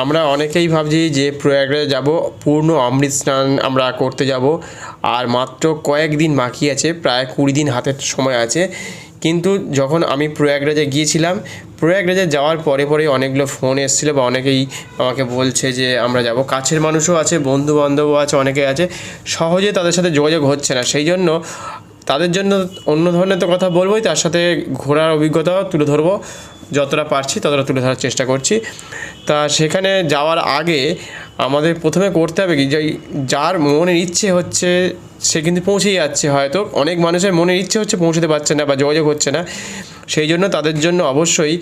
আমরা অনেকেই ভাবছি যে প্রয়াগরাজে যাব, পূর্ণ অমৃত স্নান আমরা করতে যাব, আর মাত্র কয়েকদিন বাকি আছে, প্রায় 20 দিন হাতের সময় আছে। কিন্তু যখন আমি প্রয়াগরাজে গিয়েছিলাম, প্রয়াগরাজে যাওয়ার পরে অনেকগুলো ফোন এসেছিলো বা অনেকেই আমাকে বলছে যে আমরা যাব, কাছের মানুষও আছে, বন্ধু বান্ধবও আছে, অনেকে আছে, সহজে তাদের সাথে যোগাযোগ হচ্ছে না। সেই জন্য তাদের জন্য অন্য ধরনের তো কথা বলবোই, তার সাথে ঘোরার অভিজ্ঞতাও তুলে ধরবো, যতটা পারছি ততটা তুলে ধরার চেষ্টা করছি। তা সেখানে যাওয়ার আগে আমাদের প্রথমে করতে হবে কি, যার মনের ইচ্ছে হচ্ছে সে কিন্তু পৌঁছেই যাচ্ছে, হয়তো অনেক মানুষের মনের ইচ্ছে হচ্ছে পৌঁছতে পারছে না বা যোগাযোগ হচ্ছে না, সেই জন্য তাদের জন্য অবশ্যই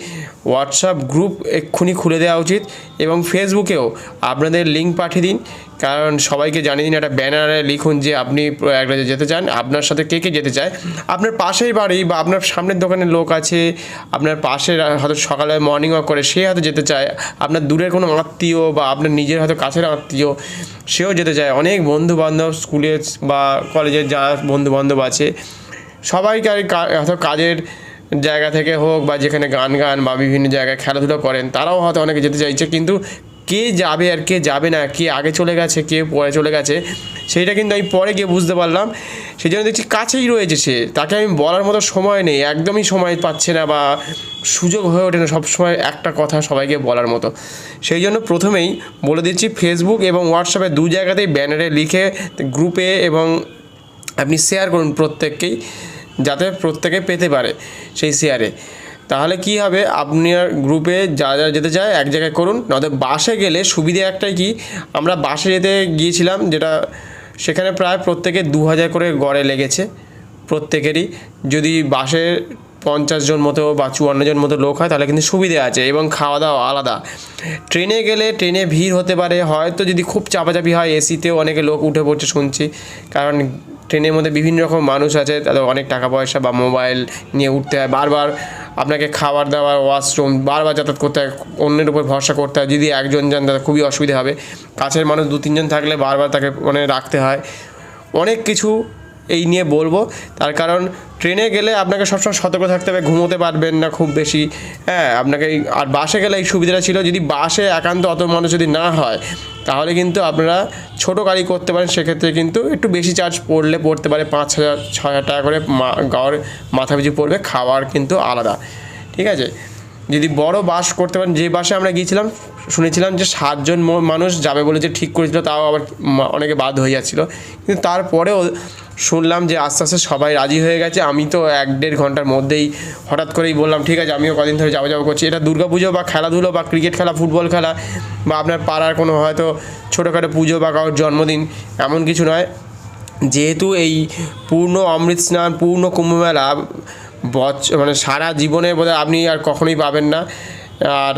হোয়াটসঅ্যাপ গ্রুপ এক্ষুনি খুলে দেওয়া উচিত এবং ফেসবুকেও আপনাদের লিঙ্ক পাঠিয়ে দিন। কারণ সবাইকে জানিয়ে দিন, একটা ব্যানারে লিখুন যে আপনি প্রয়াগরাজে যেতে চান, আপনার সাথে কে কে যেতে চায়, আপনার পাশের বাড়ি বা আপনার সামনের দোকানের লোক আছে, আপনার পাশের হয়তো সকালে মর্নিং ওয়াক করে সে হয়তো যেতে চায়, আপনার দূরের কোনো আত্মীয় বা আপনার নিজের হয়তো কাছের আত্মীয় সেও যেতে চায়, অনেক বন্ধুবান্ধব স্কুলের বা কলেজের যারা বন্ধুবান্ধব আছে সবাইকে হয়তো কাজের জায়গা থেকে হোক বা যেখানে গান বা বিভিন্ন জায়গায় খেলাধুলো করেন তারাও হয়তো অনেকে যেতে চাইছে, কিন্তু কে যাবে আর কে যাবে না, কে আগে চলে গেছে কে পরে চলে গেছে সেইটা কিন্তু আমি পরে গিয়ে বুঝতে পারলাম। সেই জন্য দেখছি কাছেই রয়েছে সে, তাকে আমি বলার মতো সময় নেই, একদমই সময় পাচ্ছে না বা সুযোগ হয়ে ওঠে না সবসময় একটা কথা সবাইকে বলার মতো। সেই জন্য প্রথমেই বলে দিচ্ছি, ফেসবুক এবং হোয়াটসঅ্যাপে দু জায়গাতেই ব্যানারে লিখে গ্রুপে এবং আপনি শেয়ার করুন প্রত্যেককেই, যাতে প্রত্যেকে পেতে পারে সেই শেয়ারে। তাহলে কি হবে, আপনার গ্রুপে যারা যেতে চায় এক জায়গায় করুন। নয়তো বাসে গেলে সুবিধে একটাই কি, আমরা বাসে যেতে গিয়েছিলাম, যেটা সেখানে প্রায় প্রত্যেকে 2000 করে গড়ে লেগেছে প্রত্যেকেরই। যদি বাসে 50 জন মতো বা 54 জন মতো লোক হয় তাহলে কিন্তু সুবিধে আছে এবং খাওয়া দাওয়া আলাদা। ট্রেনে গেলে ট্রেনে ভিড় হতে পারে, হয়তো যদি খুব চাপাচাপি হয় এসিতেও অনেকে লোক উঠে পড়ছে শুনছি, কারণ ট্রেনের মধ্যে বিভিন্ন রকম মানুষ আছে, তাদের অনেক টাকা পয়সা বা মোবাইল নিয়ে উঠতে হয়, বারবার আপনাকে খাবার দাবার ওয়াশরুম বারবার যাতায়াত করতে হয়, অন্যের উপর ভরসা করতে হয়, যদি একজন যান তাহলে খুবই অসুবিধা হবে, কাছের মানুষ 2-3 জন থাকলে বারবার তাকে রাখতে হয়, অনেক কিছু এই নিয়ে বলবো। তার কারণ ট্রেনে গেলে আপনাকে সবসময় সতর্ক থাকতে হবে, ঘুমোতে পারবেন না খুব বেশি, হ্যাঁ আপনাকে। আর বাসে গেলে এই সুবিধাটা ছিল, যদি বাসে একান্ত অত মানুষ যদি না হয় তাহলে কিন্তু আপনারা ছোটো গাড়ি করতে পারেন, সেক্ষেত্রে কিন্তু একটু বেশি চার্জ পড়তে পারে, 5,000-6,000 টাকা করে গাওয়ার মাথা পিছু পড়বে, খাওয়ার কিন্তু আলাদা, ঠিক আছে। যদি বড় বাস করতে পারেন, যে বাসে আমরা গিয়েছিলাম শুনেছিলাম যে 7 জন মানুষ যাবে বলে যে ঠিক করেছিল, তাও আবার অনেকে বাদ হয়ে যাচ্ছিলো, কিন্তু তারপরেও শুনলাম যে আস্তে আস্তে সবাই রাজি হয়ে গেছে। আমি তো 1-1.5 ঘন্টার মধ্যেই হঠাৎ করেই বললাম ঠিক আছে, আমিও কদিন ধরে যাবো করছি। এটা দুর্গাপুজো বা খেলাধুলো বা ক্রিকেট খেলা, ফুটবল খেলা বা আপনার পাড়ার কোনো হয়তো ছোটোখাটো পুজো বা কারোর জন্মদিন, এমন কিছু নয়। যেহেতু এই পূর্ণ অমৃত স্নান, পূর্ণ কুম্ভমেলা মানে সারা জীবনে বোধহয় আপনি আর কখনোই পাবেন না, আর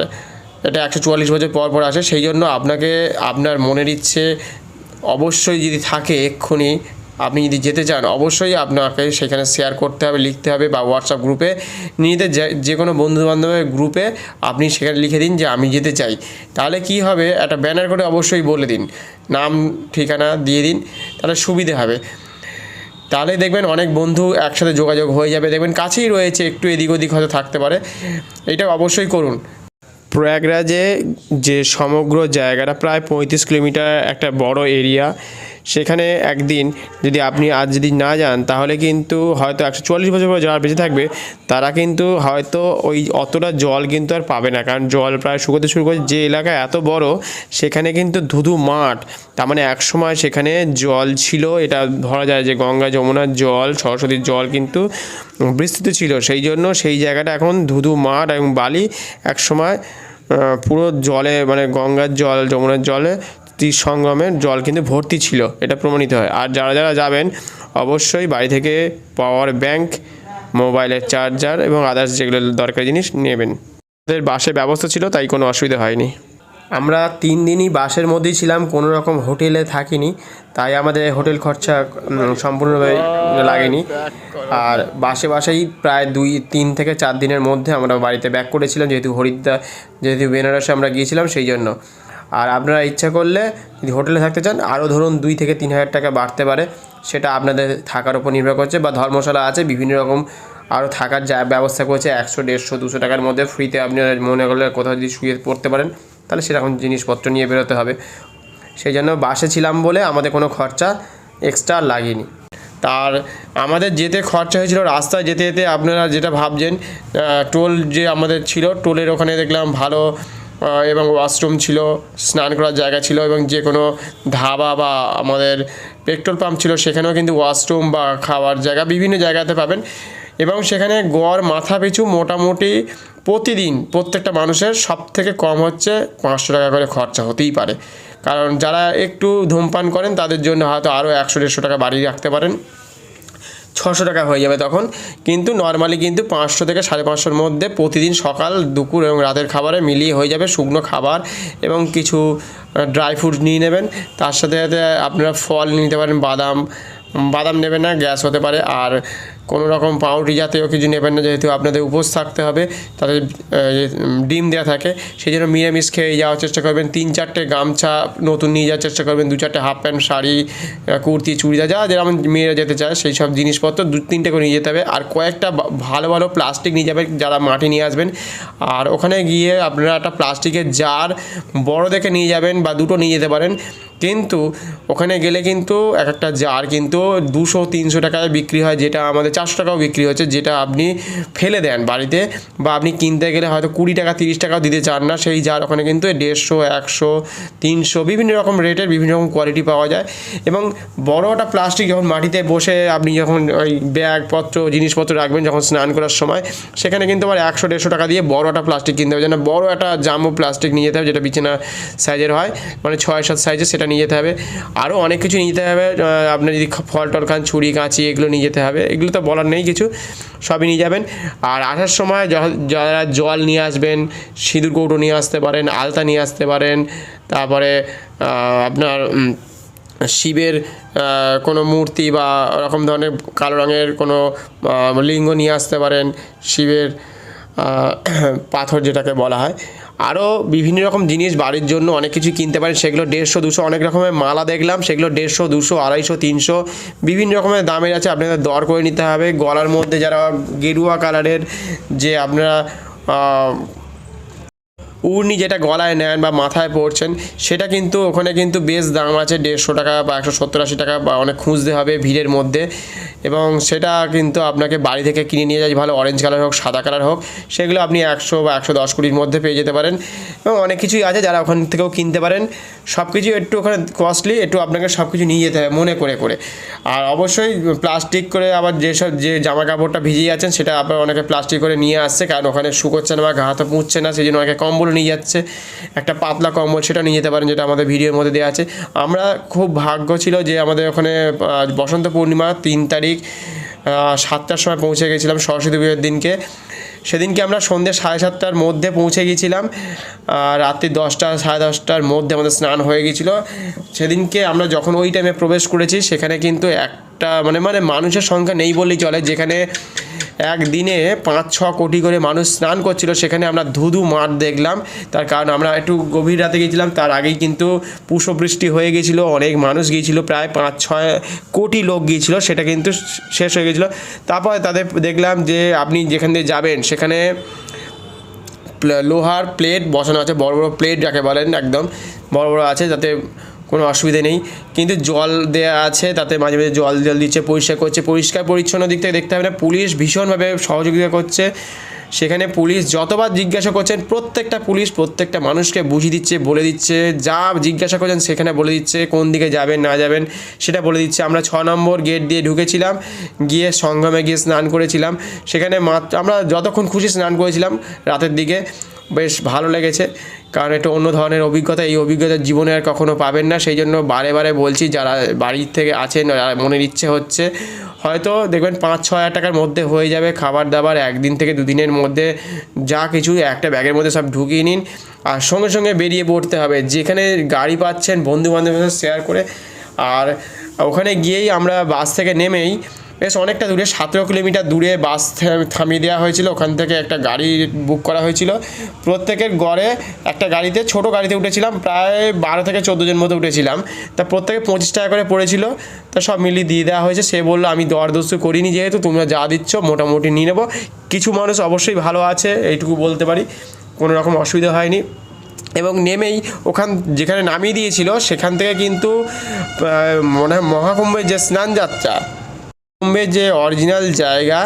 এটা 144 বছর পর পর আসে। সেই জন্য আপনাকে আপনার মনের ইচ্ছে অবশ্যই যদি থাকে এক্ষুনি আপনি যদি যেতে চান, অবশ্যই আপনাকে সেখানে শেয়ার করতে হবে, লিখতে হবে, বা হোয়াটসঅ্যাপ গ্রুপে নিজেদের যে কোনো বন্ধুবান্ধবের গ্রুপে আপনি সেখানে লিখে দিন যে আমি যেতে চাই। তাহলে কি হবে, একটা ব্যানার করে অবশ্যই বলে দিন, নাম ঠিকানা দিয়ে দিন, তাহলে সুবিধে হবে। তাহলে দেখবেন অনেক বন্ধু একসাথে যোগাযোগ হয়ে যাবে, দেখবেন কাছেই রয়েছে, একটু এদিক ওদিক হয়তো থাকতে পারে, এটা অবশ্যই করুন। প্রয়াগরাজে যে সমগ্র জায়গাটা প্রায় 35 কিলোমিটার একটা বড় এরিয়া, সেখানে একদিন যদি আপনি আজ যদি না যান তাহলে কিন্তু হয়তো 144 বছর পর যারা বেঁচে থাকবে তারা কিন্তু হয়তো ওই অতটা জল কিন্তু আর পাবে না, কারণ জল প্রায় শুকোতে শুরু করে। যে এলাকা এত বড় সেখানে কিন্তু ধুধু মাঠ, তার মানে একসময় সেখানে জল ছিল, এটা ধরা যায় যে গঙ্গা যমুনার জল সরস্বতীর জল কিন্তু বিস্তৃত ছিল, সেই জন্য সেই জায়গাটা এখন ধুধু মাঠ এবং বালি, একসময় পুরো জলে মানে গঙ্গার জল যমুনার জলে সঙ্গমের জল কিন্তু ভর্তি ছিল, এটা প্রমাণিত হয়। আর যারা যারা যাবেন অবশ্যই বাড়ি থেকে পাওয়ার ব্যাংক, মোবাইলের চার্জার এবং আদার্স যেগুলো দরকারি জিনিস নেবেন। আমাদের বাসের ব্যবস্থা ছিল, তাই কোনো অসুবিধা হয়নি। আমরা 3 দিনই বাসের মধ্যেই ছিলাম, কোনো রকম হোটেলে থাকিনি, তাই আমাদের হোটেল খরচা সম্পূর্ণভাবে লাগেনি। আর বাসেই প্রায় 2-3 থেকে 4 দিনের মধ্যে আমরা বাড়িতে ব্যাক করেছিলাম, যেহেতু বেনারসে আমরা গিয়েছিলাম সেই জন্য। আর আপনারা ইচ্ছা করলে যদি হোটেলে থাকতে চান আরও ধরুন 2 থেকে 3 হাজার টাকা বাড়তে পারে, সেটা আপনাদের থাকার উপর নির্ভর করছে। বা ধর্মশালা আছে বিভিন্ন রকম, আরও থাকার ব্যবস্থা করেছে 100, 150, 200 টাকার মধ্যে ফ্রিতে আপনি মনে করলে কোথাও যদি শুয়ে পড়তে পারেন তাহলে সেরকম জিনিসপত্র নিয়ে বেরোতে হবে। সেই জন্য বাসে ছিলাম বলে আমাদের কোনো খরচা এক্সট্রা লাগেনি। তার আমাদের যেতে খরচা হয়েছিল রাস্তায় যেতে যেতে আপনারা যেটা ভাবছেন, টোল যে আমাদের ছিল, টোলের ওখানে দেখলাম ভালো এবং ওয়াশরুম ছিল, স্নান করার জায়গা ছিল, এবং যে কোনো ধাবা বা আমাদের পেট্রোল পাম্প ছিল সেখানেও কিন্তু ওয়াশরুম বা খাওয়ার জায়গা বিভিন্ন জায়গাতে পাবেন। এবং সেখানে গড় মাথা পিছু মোটামুটি প্রতিদিন প্রত্যেকটা মানুষের সব থেকে কম হচ্ছে 500 টাকা করে খরচা হতেই পারে। কারণ যারা একটু ধূমপান করেন তাদের জন্য হয়তো আরও 100-150 টাকা বাড়িয়ে রাখতে পারেন, 600 টাকা হয়ে যাবে তখন। কিন্তু নর্মালি কিন্তু 500 থেকে 550-র মধ্যে প্রতিদিন সকাল দুপুর এবং রাতের খাবারে মিলিয়ে হয়ে যাবে। শুকনো খাবার এবং কিছু ড্রাই ফ্রুট নিয়ে নেবেন, তার সাথে সাথে আপনারা ফল নিতে পারেন, বাদাম নেবেন না, গ্যাস হতে পারে। আর কোনো রকম পাউরুটি জাতীয় কিছু নেবেন না, যেহেতু আপনাদের উপোস থাকতে হবে, তাদের ডিম দেওয়া থাকে, সেই জন্য নিরামিষ খেয়ে যাওয়ার চেষ্টা করবেন। 3-4টে গামছা নতুন নিয়ে যাওয়ার চেষ্টা করবেন, 2-4টে হাফ প্যান্ট, শাড়ি, কুর্তি, চুড়িদার, যা যেরকম মেয়েরা যেতে চায় সেই সব জিনিসপত্র 2-3টে করে নিয়ে যেতে হবে। আর কয়েকটা ভালো ভালো প্লাস্টিক নিয়ে যাবেন, যারা মাটি নিয়ে আসবেন। আর ওখানে গিয়ে আপনারা একটা প্লাস্টিকের জার বড় দেখে নিয়ে যাবেন বা 2টো নিয়ে যেতে পারেন। কিন্তু ওখানে গেলে কিন্তু এক একটা জার কিন্তু 200-300 টাকায় বিক্রি হয়, যেটা আমাদের 400 টাকাও বিক্রি হচ্ছে, যেটা আপনি ফেলে দেন বাড়িতে বা আপনি কিনতে গেলে হয়তো 20 টাকা 30 টাকাও দিতে চান না। সেই জার ওখানে কিন্তু 150, 100, 300 বিভিন্ন রকম রেটের বিভিন্ন রকম কোয়ালিটি পাওয়া যায়। এবং বড় একটা প্লাস্টিক যখন মাটিতে বসে আপনি যখন ওই ব্যাগপত্র জিনিসপত্র রাখবেন যখন স্নান করার সময়, সেখানে কিন্তু আবার 100-150 টাকা দিয়ে বড় একটা প্লাস্টিক কিনতে হবে, যেন বড় একটা জাম্বো প্লাস্টিক নিয়ে যেতে হবে, যেটা বিছানা সাইজের হয়, মানে 6-7 সাইজের, সেটা নিয়ে যেতে হবে। আরও অনেক কিছু নিয়ে যেতে হবে। আপনি যদি ফল টল খান, ছুরি কাঁচি এগুলো নিয়ে যেতে হবে, এগুলো তো বলার নেই কিছু, সবই নিয়ে যাবেন। আর আসার সময় যারা জল নিয়ে আসবেন, সিঁদুর কৌটো নিয়ে আসতে পারেন, আলতা নিয়ে আসতে পারেন, তারপরে আপনার শিবের কোনো মূর্তি বা ওরকম ধরনের কালো রঙের কোনো লিঙ্গ নিয়ে আসতে পারেন, শিবের পাথর যেটাকে বলা হয়। আরও বিভিন্ন রকম জিনিস বাড়ির জন্য অনেক কিছু কিনতে পারেন, সেগুলো 150-200, অনেক রকমের মালা দেখলাম, সেগুলো 150, 200, 250, 300 বিভিন্ন রকমের দামের আছে, আপনাদের দর করে নিতে হবে। গলার মধ্যে যারা গেরুয়া কালারের যে আপনারা উড়নি যেটা গলায় নেন বা মাথায় পরছেন, সেটা কিন্তু ওখানে কিন্তু বেশ দাম আছে, 150 টাকা বা 170-80 টাকা, বা অনেক খুঁজতে হবে ভিড়ের মধ্যে। এবং সেটা কিন্তু আপনাকে বাড়ি থেকে কিনে নিয়ে যায়, ভালো অরেঞ্জ কালার হোক, সাদা কালার হোক, সেগুলো আপনি 100 বা 110-20-র মধ্যে পেয়ে যেতে পারেন। এবং অনেক কিছুই আছে যারা ওখান থেকেও কিনতে পারেন। সব কিছু একটু ওখানে কস্টলি, একটু আপনাকে সব কিছু নিয়ে যেতে হবে মনে করে করে। আর অবশ্যই প্লাস্টিক করে আবার যে জামা কাপড়টা ভিজিয়ে আছেন সেটা আবার অনেকে প্লাস্টিক করে নিয়ে আসছে, কারণ ওখানে শুকোচ্ছে না বা গা হাতে পুঁতছে না, সেই জন্য অনেকে কম্বল নিয়ে যাচ্ছে, একটা পাতলা কম্বল, সেটা নিয়ে যেতে পারেন, যেটা আমাদের ভিডিওর মধ্যে দেওয়া আছে। আমরা খুব ভাগ্য ছিল যে আমাদের ওখানে বসন্ত পূর্ণিমা 3 তারিখ 7টার সময় পৌঁছে গেছিলাম, সরস্বতী পুজোর দিনকে। সেদিনকে আমরা সন্ধ্যে 7:30টার মধ্যে পৌঁছে গিয়েছিলাম, রাত্রি 10টা 10:30টার মধ্যে আমাদের স্নান হয়ে গিয়েছিলো। সেদিনকে আমরা যখন ওই টাইমে প্রবেশ করেছি, সেখানে কিন্তু একটা মানে মানুষের সংখ্যা নেই বললেই চলে, যেখানে একদিনে 5-6 কোটি করে মানুষ স্নান করছিল, সেখানে আমরা ধুধু মাঠ দেখলাম। তার কারণ আমরা একটু গভীর রাতে গিয়েছিলাম, তার আগেই কিন্তু পুষ্পবৃষ্টি হয়ে গিয়েছিলো, অনেক মানুষ গিয়েছিলো, প্রায় 5-6 কোটি লোক গিয়েছিলো, সেটা কিন্তু শেষ হয়ে গেছিলো। তারপরে তাদের দেখলাম যে আপনি যেখান দিয়ে যাবেন সেখানে লোহার প্লেট বসানো আছে, বড় বড় প্লেট যাকে বলেন, একদম বড় বড় আছে, যাতে কোনো অসুবিধে নেই। কিন্তু জল দেওয়া আছে, তাতে মাঝে মাঝে জল দিচ্ছে, পরিষ্কার করছে, পরিষ্কার পরিচ্ছন্ন দিক থেকে দেখতে হবে না। পুলিশ ভীষণভাবে সহযোগিতা করছে, সেখানে পুলিশ যতবার জিজ্ঞাসা করছেন প্রত্যেকটা পুলিশ প্রত্যেকটা মানুষকে বুঝিয়ে দিচ্ছে, বলে দিচ্ছে, যা জিজ্ঞাসা করছেন সেখানে বলে দিচ্ছে, কোন দিকে যাবেন না যাবেন সেটা বলে দিচ্ছে। আমরা 6 নম্বর গেট দিয়ে ঢুকেছিলাম, গিয়ে সঙ্গমে গিয়ে স্নান করেছিলাম। সেখানে আমরা যতক্ষণ খুশি স্নান করেছিলাম রাতের দিকে, বেশ ভালো লেগেছে, কারণ এটা অন্য ধরনের অভিজ্ঞতা, এই অভিজ্ঞতা জীবনে আর কখনো পাবেন না। সেই জন্য বারে বারে বলছি, যারা বাড়ির থেকে আছেন, মনের ইচ্ছে হচ্ছে, হয়তো দেখবেন 5-6 হাজার টাকার মধ্যে হয়ে যাবে, খাবার দাবার 1 দিন থেকে 2 দিনের মধ্যে যা কিছু একটা ব্যাগের মধ্যে সব ঢুকিয়ে নিন, আর সঙ্গে সঙ্গে বেরিয়ে পড়তে হবে। যেখানে গাড়ি পাচ্ছেন বন্ধু বান্ধবের সাথে শেয়ার করে। আর ওখানে গিয়েই আমরা বাস থেকে নেমেই বেশ অনেকটা দূরে, 17 কিলোমিটার দূরে বাস থামিয়ে দেওয়া হয়েছিল, ওখান থেকে একটা গাড়ি বুক করা হয়েছিল। প্রত্যেকের গড়ে একটা গাড়িতে, ছোটো গাড়িতে উঠেছিলাম, প্রায় 12 থেকে 14 জন মতো উঠেছিলাম। তা প্রত্যেকে 25 টাকা করে পড়েছিল, তা সব মিলিয়ে দিয়ে দেওয়া হয়েছে। সে বললো আমি দরদস্যু করিনি, যেহেতু তোমরা যা দিচ্ছ মোটামুটি নিয়ে নেবো। কিছু মানুষ অবশ্যই ভালো আছে, এইটুকু বলতে পারি, কোনো রকম অসুবিধা হয়নি। এবং নেমেই ওখান যেখানে নামিয়ে দিয়েছিল সেখান থেকে কিন্তু মনে হয় মহাকুম্ভের যে স্নান যাত্রা, কুম্ভের যে অরিজিনাল জায়গা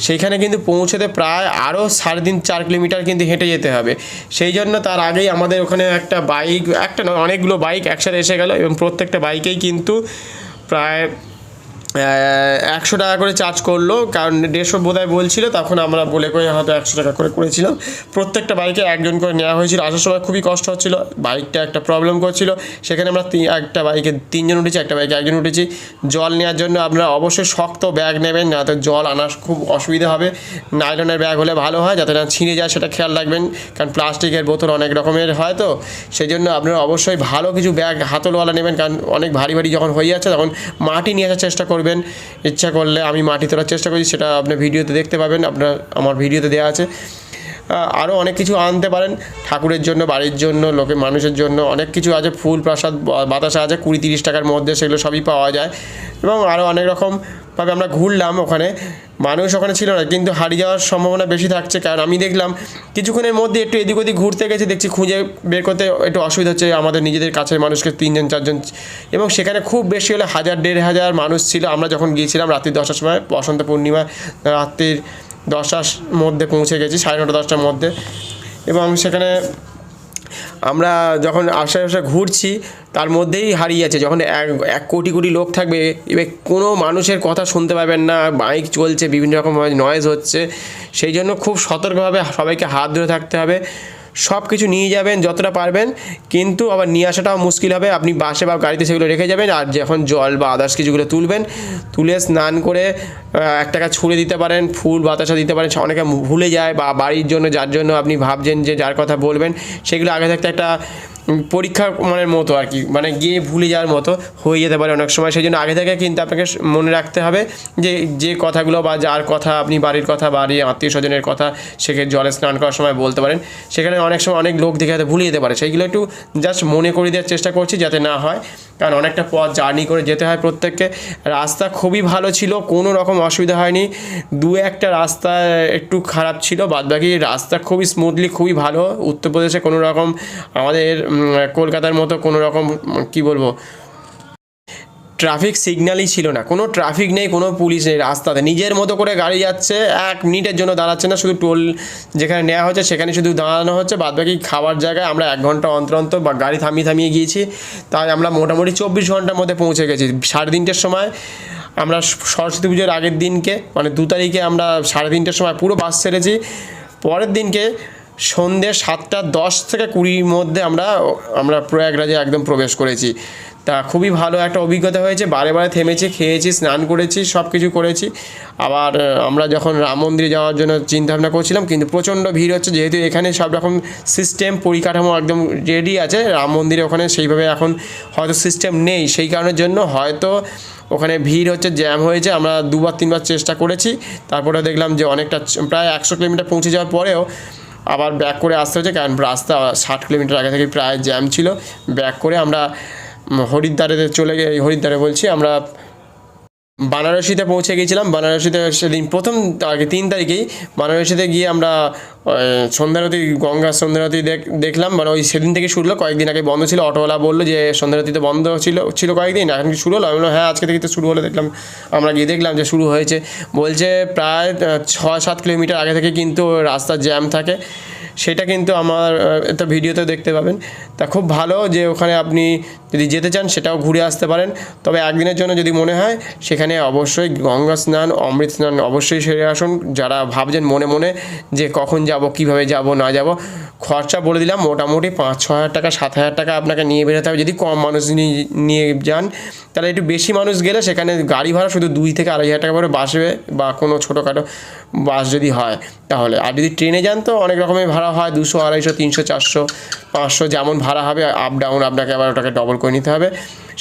সেইখানে কিন্তু পৌঁছতে প্রায় আরও 3.5-4 কিলোমিটার কিন্তু হেঁটে যেতে হবে। সেই জন্য তার আগেই আমাদের ওখানে একটা বাইক, একটা নয় অনেকগুলো বাইক একসাথে এসে গেল এবং প্রত্যেকটা বাইকেই কিন্তু প্রায় 100 টাকা করে চার্জ করলো, কারণ 150 বোধহয় বলছিল, তখন আমরা বলে করে হয়তো 100 টাকা করে করেছিলাম। প্রত্যেকটা বাইকে একজন করে নেওয়া হয়েছিল। আসার সময় খুবই কষ্ট হচ্ছিল, বাইকটা একটা প্রবলেম করছিল, সেখানে আমরা একটা বাইকে 3 জন উঠেছি, একটা বাইকে 1 জন উঠেছি। জল নেওয়ার জন্য আপনারা অবশ্যই শক্ত ব্যাগ নেবেন, না তো জল আনার খুব অসুবিধা হবে। নাইলনের ব্যাগ হলে ভালো হয়, যাতে না ছিঁড়ে যায় সেটা খেয়াল রাখবেন, কারণ প্লাস্টিকের বোতল অনেক রকমের হয়, তো সেই জন্য আপনারা অবশ্যই ভালো কিছু ব্যাগ হাতলওয়ালা নেবেন, কারণ অনেক ভারী ভারী যখন হয়ে যাচ্ছে তখন মাটি নিয়ে আসার চেষ্টা করবেন। ইচ্ছা করলে আমি মাটি তোলার চেষ্টা করি, সেটা আপনি ভিডিওতে দেখতে পাবেন, আপনার আমার ভিডিওতে দেওয়া আছে। আরও অনেক কিছু আনতে পারেন ঠাকুরের জন্য, বাড়ির জন্য, লোকের মানুষের জন্য অনেক কিছু আছে। ফুল প্রসাদ বাতাসা আছে 20-30 টাকার মধ্যে, সেগুলো সবই পাওয়া যায়। এবং আরও অনেক রকমভাবে আমরা ঘুরলাম। ওখানে মানুষ ওখানে ছিল না, কিন্তু হারিয়ে যাওয়ার সম্ভাবনা বেশি থাকছে, কারণ আমি দেখলাম কিছুক্ষণের মধ্যে একটু এদিক ওদিক ঘুরতে গেছে, দেখছি খুঁজে বের করতে একটু অসুবিধা হচ্ছে আমাদের নিজেদের কাছের মানুষকে, 3 জন 4 জন, এবং সেখানে খুব বেশি হলে 1000-1500 মানুষ ছিল। আমরা যখন গিয়েছিলাম রাত্রি 10টার সময়, বসন্ত পূর্ণিমা রাত্রির 10টার মধ্যে পৌঁছে গেছি, 9:30-10টার মধ্যে। এবং সেখানে আমরা যখন আশেপাশে ঘুরছি তার মধ্যেই হারিয়ে যাচ্ছে। যখন 1 কোটি কোটি লোক থাকবে, এবার কোনো মানুষের কথা শুনতে পাবেন না, বাইক চলছে, বিভিন্ন রকম নয়েজ হচ্ছে, সেই জন্য খুব সতর্কভাবে সবাইকে হাত ধরে থাকতে হবে। সব কিছু নিয়ে যাবেন যতটা পারবেন, কিন্তু আবার নিয়ে আসাটাও মুশকিল হবে। আপনি বাসে বা গাড়িতে সেগুলো রেখে যাবেন, আর যখন জল বা আদার্স কিছুগুলো তুলবেন, তুলে স্নান করে 1 টাকা ছুঁড়ে দিতে পারেন, ফুল বাতাসা দিতে পারেন। অনেকে ভুলে যায়, বা বাড়ির জন্য যার জন্য আপনি ভাবছেন যে যার কথা বলবেন, সেগুলো আগে থাকতে একটা পরীক্ষা মানের মতো আর কি, মানে গিয়ে ভুলে যাওয়ার মতো হয়ে যেতে পারে অনেক সময়। সেই জন্য আগে থেকে কিন্তু আপনাকে মনে রাখতে হবে যে যে কথাগুলো বা যার কথা আপনি বাড়ির কথা, বাড়ির আত্মীয় স্বজনের কথা সেখানে জলে স্নান করার সময় বলতে পারেন। সেখানে অনেক সময় অনেক লোক দেখে হয়তো ভুলে যেতে পারে, সেইগুলো একটু জাস্ট মনে করিয়ে দেওয়ার চেষ্টা করছি যাতে না হয়, কারণ অনেকটা পথ জার্নি করে যেতে হয় প্রত্যেককে। রাস্তা খুবই ভালো ছিল, কোনো রকম অসুবিধা হয়নি। 2-1টা রাস্তা একটু খারাপ ছিল, বাদবাকি রাস্তা খুবই স্মুথলি, খুবই ভালো। উত্তরপ্রদেশে কোনো রকম আমাদের কলকাতার মতো কোনো রকম কী বলবো ট্রাফিক সিগন্যালই ছিল না, কোনো ট্রাফিক নেই, কোনো পুলিশ নেই, রাস্তাতে নিজের মতো করে গাড়ি যাচ্ছে, 1 মিনিটের জন্য দাঁড়াচ্ছে না, শুধু টোল যেখানে নেওয়া হচ্ছে সেখানে শুধু দাঁড়ানো হচ্ছে, বাদবাকি খাবার জায়গায় আমরা 1 ঘন্টা অন্তর অন্তর বা গাড়ি থামিয়ে গিয়েছি। তাই আমরা মোটামুটি 24 ঘন্টার মধ্যে পৌঁছে গেছি। 3:30টার সময় আমরা সরস্বতী পুজোর আগের দিনকে, মানে 2 তারিখে আমরা 3:30টার সময় পুরো বাস ছেড়েছি। পরের দিনকে সন্ধ্যে 7:10 থেকে 20 মধ্যে আমরা প্রয়াগরাজে একদম প্রবেশ করেছি। তা খুবই ভালো একটা অভিজ্ঞতা হয়েছে। বারে বারে থেমেছি, খেয়েছি, স্নান করেছি, সব কিছু করেছি। আবার আমরা যখন রাম মন্দিরে যাওয়ার জন্য চিন্তাভাবনা করছিলাম, কিন্তু প্রচণ্ড ভিড় হচ্ছে, যেহেতু এখানে সব রকম সিস্টেম পরিকাঠামো একদম রেডি আছে। রাম মন্দিরে ওখানে সেইভাবে এখন হয়তো সিস্টেম নেই, সেই কারণের জন্য হয়তো ওখানে ভিড় হচ্ছে, জ্যাম হয়েছে। আমরা 2-3বার চেষ্টা করেছি, তারপরে দেখলাম যে অনেকটা প্রায় 100 কিলোমিটার পৌঁছে যাওয়ার পরেও আবার ব্যাক করে আসতে হচ্ছে, কারণ রাস্তা 60 কিলোমিটার আগে থেকে প্রায় জ্যাম ছিল। ব্যাক করে আমরা হরিদ্বারে হরিদ্বারে বলছি, আমরা বানারসিতে পৌঁছে গিয়েছিলাম। বানারসিতে সেদিন প্রথম আগে 3 তারিখেই বানারসিতে গিয়ে আমরা সন্ধ্যারতি, গঙ্গা সন্ধ্যারতি দেখলাম। মানে ওই সেদিন থেকে শুরু হলো, কয়েকদিন আগে বন্ধ ছিল। অটোওয়ালা বললো যে সন্ধ্যারতিতে বন্ধ ছিল কয়েকদিন, এখন কি শুরু হলো? আমি বললাম হ্যাঁ আজকে থেকে তো শুরু হলো। দেখলাম, আমরা গিয়ে দেখলাম যে শুরু হয়েছে। বলছে প্রায় 6-7 কিলোমিটার আগে থেকে কিন্তু রাস্তা জ্যাম থাকে, সেটা কিন্তু আমার একটা ভিডিওতে দেখতে পাবেন। তা খুব ভালো যে ওখানে আপনি যদি যেতে চান সেটাও ঘুরে আসতে পারেন। তবে একদিনের জন্য যদি মনে হয়, সেখানে অবশ্যই গঙ্গা স্নান, অমৃত স্নান অবশ্যই সেরে আসুন। যারা ভাবছেন মনে মনে যে কখন যাব, কীভাবে যাব না যাব, খরচা বলে দিলাম মোটামুটি 5-6 হাজার টাকা, 7 হাজার টাকা আপনাকে নিয়ে বেরোতে হবে। যদি কম মানুষ নিয়ে যান, তাহলে একটু বেশি মানুষ গেলে সেখানে গাড়ি ভাড়া শুধু 2 থেকে 2.5 হাজার টাকা করে বাসবে, বা কোনো ছোটোখাটো বাস যদি হয় তাহলে। আর যদি ট্রেনে যান তো অনেক রকমের ভাড়া হয়, 200, 250, 300, 400, 500 যেমন ভাড়া হবে, আপ ডাউন আপনাকে আবার ওটাকে ডবল করে নিতে হবে।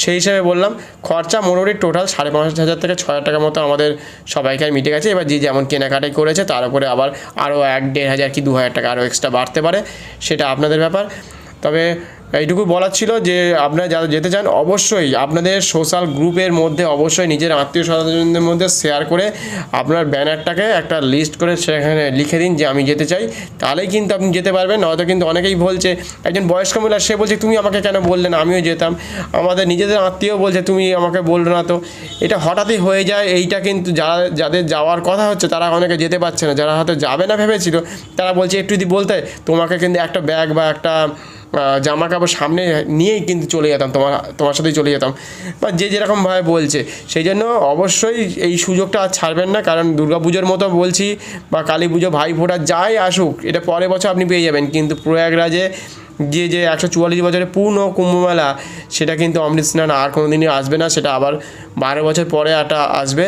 সেই হিসাবে বললাম খরচা মোটামুটি টোটাল 5,500 থেকে 6,000 টাকার মতো আমাদের সবাইকার মিটে গেছে। এবার যে যেমন কেনাকাটাই করেছে তার উপরে আবার আরও 1-1.5 হাজার কি 2,000 টাকা আরও এক্সট্রা বাড়তে পারে, সেটা আপনাদের ব্যাপার। তবে এইটুকু বলার ছিল যে আপনারা যারা যেতে চান অবশ্যই আপনাদের সোশ্যাল গ্রুপের মধ্যে অবশ্যই নিজের আত্মীয় স্বজনদের মধ্যে শেয়ার করে আপনার ব্যানারটাকে একটা লিস্ট করে সেখানে লিখে দিন যে আমি যেতে চাই, তাহলেই কিন্তু আপনি যেতে পারবেন। নয়তো কিন্তু অনেকেই বলছে, একজন বয়স্ক মহিলা সে বলছে তুমি আমাকে কেন বললে না, আমিও যেতাম। আমাদের নিজেদের আত্মীয় বলছে তুমি আমাকে বললো না। তো এটা হঠাৎই হয়ে যায়। এইটা কিন্তু যাদের যাওয়ার কথা হচ্ছে তারা অনেকে যেতে পারছে না, যারা হয়তো যাবে না ভেবেছিল তারা বলছে একটু যদি বলতে তোমাকে কিন্তু একটা ব্যাগ বা একটা জামা কাপড় সামনে নিয়েই কিন্তু চলে যেতাম, তোমার সাথেই চলে যেতাম, বা যে যেরকমভাবে বলছে। সেই জন্য অবশ্যই এই সুযোগটা আর ছাড়বেন না, কারণ দুর্গা পুজোর মতো বলছি বা কালী পুজো, ভাই ফোঁটা যাই আসুক, এটা পরের বছর আপনি পেয়ে যাবেন। কিন্তু প্রয়াগরাজে যে 144 বছরের পূর্ণ কুম্ভমেলা, সেটা কিন্তু অমৃত স্নান আর কোনো দিনই আসবে না, সেটা আবার 12 বছর পরে একটা আসবে।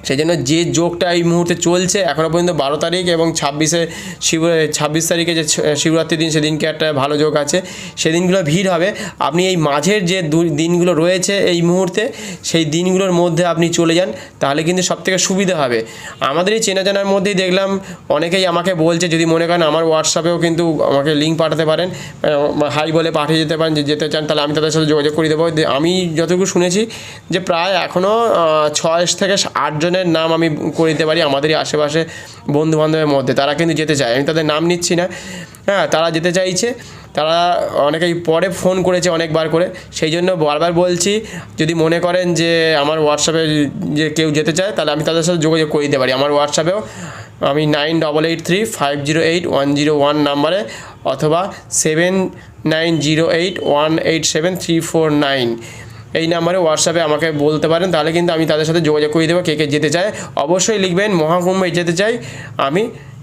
সেই জন্য যে যোগটা এই মুহূর্তে চলছে এখনও পর্যন্ত 12 তারিখ এবং 26 তারিখে যে শিবরাত্রির দিন, সেদিনকে একটা ভালো যোগ আছে, সেদিনগুলো ভিড় হবে। আপনি এই মাঝের যে দিনগুলো রয়েছে এই মুহূর্তে, সেই দিনগুলোর মধ্যে আপনি চলে যান, তাহলে কিন্তু সবথেকে সুবিধা হবে। আমাদের এই চেনা জানার মধ্যেই দেখলাম অনেকেই আমাকে বলছে, যদি মনে করেন আমার হোয়াটসঅ্যাপেও কিন্তু আমাকে লিঙ্ক পাঠাতে পারেন, হাই বলে পাঠিয়ে যেতে পারেন যে যেতে চান, তাহলে আমি তাদের সাথে যোগাযোগ করে দেবো। আমি যতটুকু শুনেছি যে প্রায় এখনও 6 থেকে 8 জনের নাম আমি করে দিতে পারি আমাদেরই আশেপাশে বন্ধুবান্ধবের মধ্যে, তারা কিন্তু যেতে চায়। আমি তাদের নাম নিচ্ছি না, হ্যাঁ, তারা যেতে চাইছে। তারা অনেকেই পরে ফোন করেছে অনেকবার করে। সেই জন্য বারবার বলছি, যদি মনে করেন যে আমার হোয়াটসঅ্যাপে যে কেউ যেতে চায়, তাহলে আমি তাদের সাথে যোগাযোগ করে দিতে পারি। আমার হোয়াটসঅ্যাপেও আমি 9883500101 নাম্বারে, অথবা 7908187349 এই নাম্বারে হোয়াটসঅ্যাপে আমাকে বলতে পারেন, তাহলে কিন্তু আমি তাদের সাথে যোগাযোগ করে দেবো। কে কে যেতে চায় অবশ্যই লিখবেন মহাকুম্ভে যেতে চাই আমি,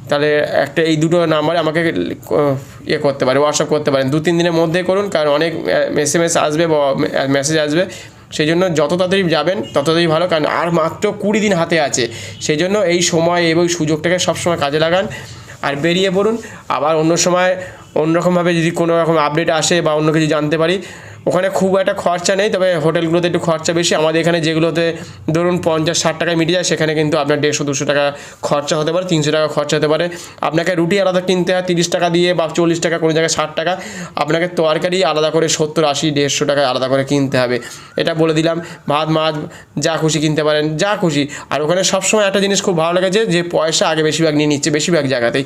তাহলে একটা এই দুটো নাম্বারে আমাকে করতে পারে, হোয়াটসঅ্যাপ করতে পারেন। 2-3 দিনের মধ্যে করুন, কারণ অনেক SMS আসবে বা মেসেজ আসবে। সেই জন্য যত তাড়াতাড়ি যাবেন তত তাড়াতাড়ি ভালো, কারণ আর মাত্র 20 দিন হাতে আছে। সেই জন্য এই সময় এবং সুযোগটাকে সবসময় কাজে লাগান আর বেরিয়ে পড়ুন। আবার অন্য সময় অন্যরকমভাবে যদি কোনো রকম আপডেট আসে বা অন্য কিছু জানতে পারি, ওখানে খুব একটা খরচা নেই, তবে হোটেলগুলোতে একটু খরচা বেশি। আমাদের এখানে যেগুলোতে ধরুন 50-60 টাকায় মিটে যায়, সেখানে কিন্তু আপনার 150-200 টাকা খরচা হতে পারে, 300 টাকা খরচা হতে পারে। আপনাকে রুটি আলাদা কিনতে হয় 30 টাকা দিয়ে বা 40 টাকা, কোনো জায়গায় 60 টাকা। আপনাকে তরকারি আলাদা করে 70-80-150 টাকা আলাদা করে কিনতে হবে, এটা বলে দিলাম। ভাত মাছ যা খুশি কিনতে পারেন, যা খুশি। আর ওখানে সবসময় একটা জিনিস খুব ভালো লেগেছে, যে পয়সা আগে বেশিরভাগ নিয়ে নিচ্ছে, বেশিরভাগ জায়গাতেই,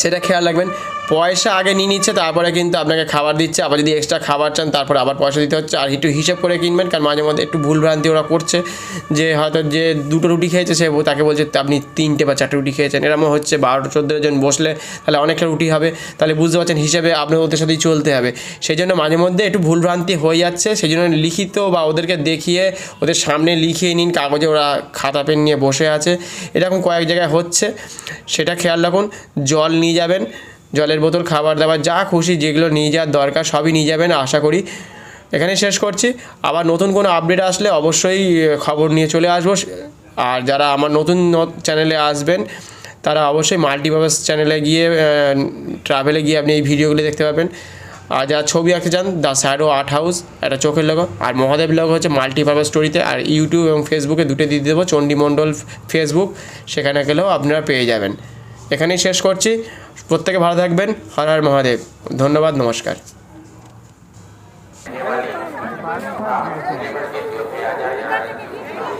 সেটা খেয়াল রাখবেন। পয়সা আগে নিয়ে নিচ্ছে, তারপরে কিন্তু আপনাকে খাবার দিচ্ছে। আবার যদি এক্সট্রা খাবার চান, তারপরে আবার পয়সা দিতে হচ্ছে। আর একটু হিসেব করে কিনবেন, কারণ মাঝে মধ্যে একটু ভুলভ্রান্তি ওরা করছে, যে হয়তো যে 2টো রুটি খেয়েছে সে তাকে বলছে আপনি 3টে বা 4টে রুটি খেয়েছেন, এরকম হচ্ছে। 12-14 জন বসলে তাহলে অনেকটা রুটি হবে, তাহলে বুঝতে পারছেন হিসেবে আপনার ওদের সাথেই চলতে হবে। সেই জন্য মাঝে মধ্যে একটু ভুলভ্রান্তি হয়ে যাচ্ছে। সেই জন্য লিখিত বা ওদেরকে দেখিয়ে ওদের সামনে লিখিয়ে নিন কাগজে, ওরা খাতা পেন নিয়ে বসে আছে, এরকম কয়েক জায়গায় হচ্ছে, সেটা খেয়াল রাখুন। জল নিয়ে যাবেন, জলের বোতল, খাবার দাবার যা খুশি যেগুলো নিয়ে যাওয়ার দরকার সবই নিয়ে যাবেন আশা করি। এখানে শেষ করছি। আবার নতুন কোনো আপডেট আসলে অবশ্যই খবর নিয়ে চলে আসবো। আর যারা আমার নতুন চ্যানেলে আসবেন, তারা অবশ্যই মাল্টিপারপাস চ্যানেলে গিয়ে ট্রাভেলে গিয়ে আপনি এই ভিডিওগুলি দেখতে পাবেন। আর যারা ছবি আঁকতে চান, দ্য শ্যাডো আর্ট হাউস, একটা চোখের লোগো, আর মহাদেব লোগো হচ্ছে মাল্টিপারপাস স্টোরিতে। আর ইউটিউব এবং ফেসবুকে দুটো দিয়ে দেবো, চণ্ডীমণ্ডল ফেসবুক, সেখানে গেলেও আপনারা পেয়ে যাবেন। এখানেই শেষ করছি। প্রত্যেকে ভালো থাকবেন। হর হর মহাদেব। ধন্যবাদ, নমস্কার।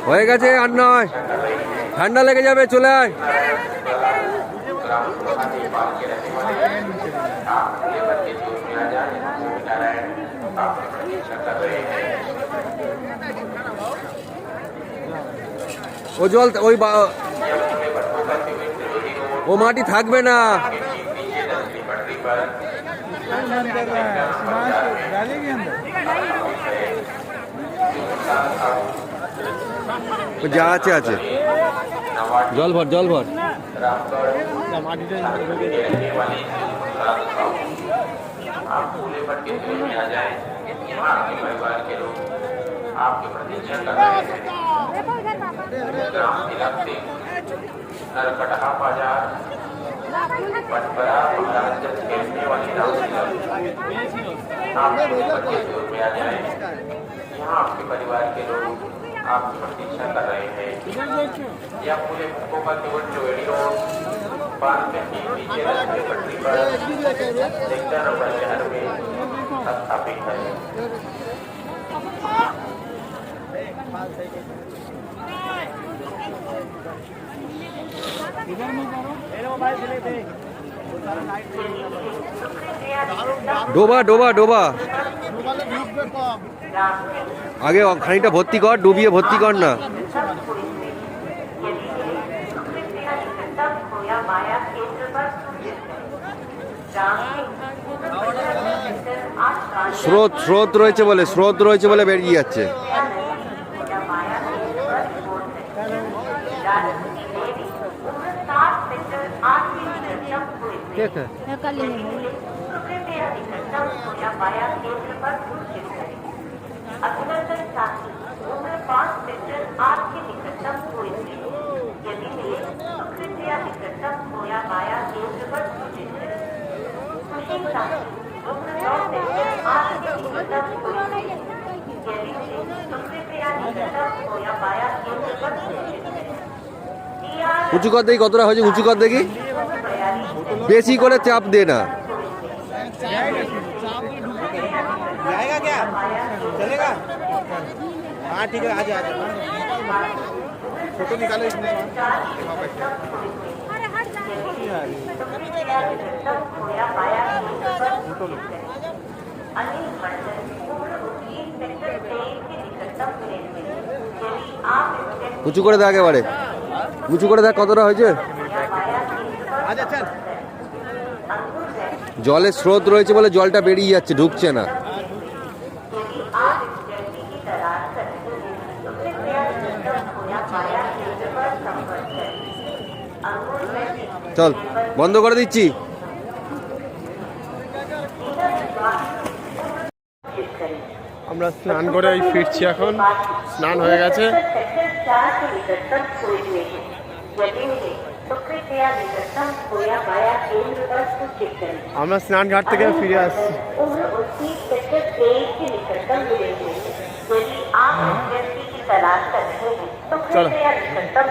হয়ে গেছে, আর নয়, ঠান্ডা লেগে যাবে, চলে আয়। ও জল, ওই ও মাটি থাকবে না। যা আছে আছে, জল ভর, জল ভর। नरकटहा बाजार पटपरा खेलने वाली आपके बच्चे दूर में आ जाए। यहाँ आपके परिवार के लोग आपकी प्रतीक्षा कर रहे हैं। यह पूरे बुकों का केवल वीडियो 5 मिनट की नीचे पटरी पर देखता नंबर शहर में स्थापित है। ডোবা ডোবা ডোবা আগে খানিকটা ভর্তি কর, ডুবিয়ে ভর্তি কর না। স্রোত স্রোত রয়েছে বলে, স্রোত রয়েছে বলে বেরিয়ে যাচ্ছে। अभिनंदन साथी उम्र 5 सेक्टर 8 के निकटतम हुए थे। यदि मिले तो कृपया निकटतम खोया पाया केंद्र पर सूचित करें। सुशील साथी उम्र 9 सेक्टर 8 के निकटतम हुए थे। यदि मिले तो कृपया निकटतम खोया पाया केंद्र पर सूचित करें। উঁচু কর দেখি কতটা হয়েছে, উঁচু কর দেখি, বেশি করে চাপ দে না। जाएगा क्या? चलेगा? हाँ ठीक है, आ जा। फोटो निकालो इसमें। अनिल मंडल उम्र 19 सेक्टर 23 के निकटतम प्लेन में यदि आप इस व्यक्ति উঁচু করে দেখ, একেবারে উঁচু করে দেখ কতটা হয়েছে। आजा चल। জলের স্রোত রয়েছে বলে জলটা বেরিয়ে যাচ্ছে, ঢুকছে না। यदि आप इस व्यक्ति की तलाश करते हैं तो कृपया निकटतम खोया पाया केंद्र पर संपर्क करें। अंकुर व्यक्ति চল বন্ধ করে দিচ্ছি। আমরা স্নান করে ওই ফিরছি এখন, স্নান হয়ে গেছে। सेक्टर 4 के निकटतम खोए हुए हैं। यदि मिले तो कृपया निकटतम खोया पाया केंद्र पर सूचित करें। আমরা স্নান ঘাট থেকে ফিরে আসছি। उम्र 29 सेक्टर 23 के निकटतम मिले हुए हैं। यदि आप इस व्यक्ति की तलाश कर रहे हैं तो कृपया निकटतम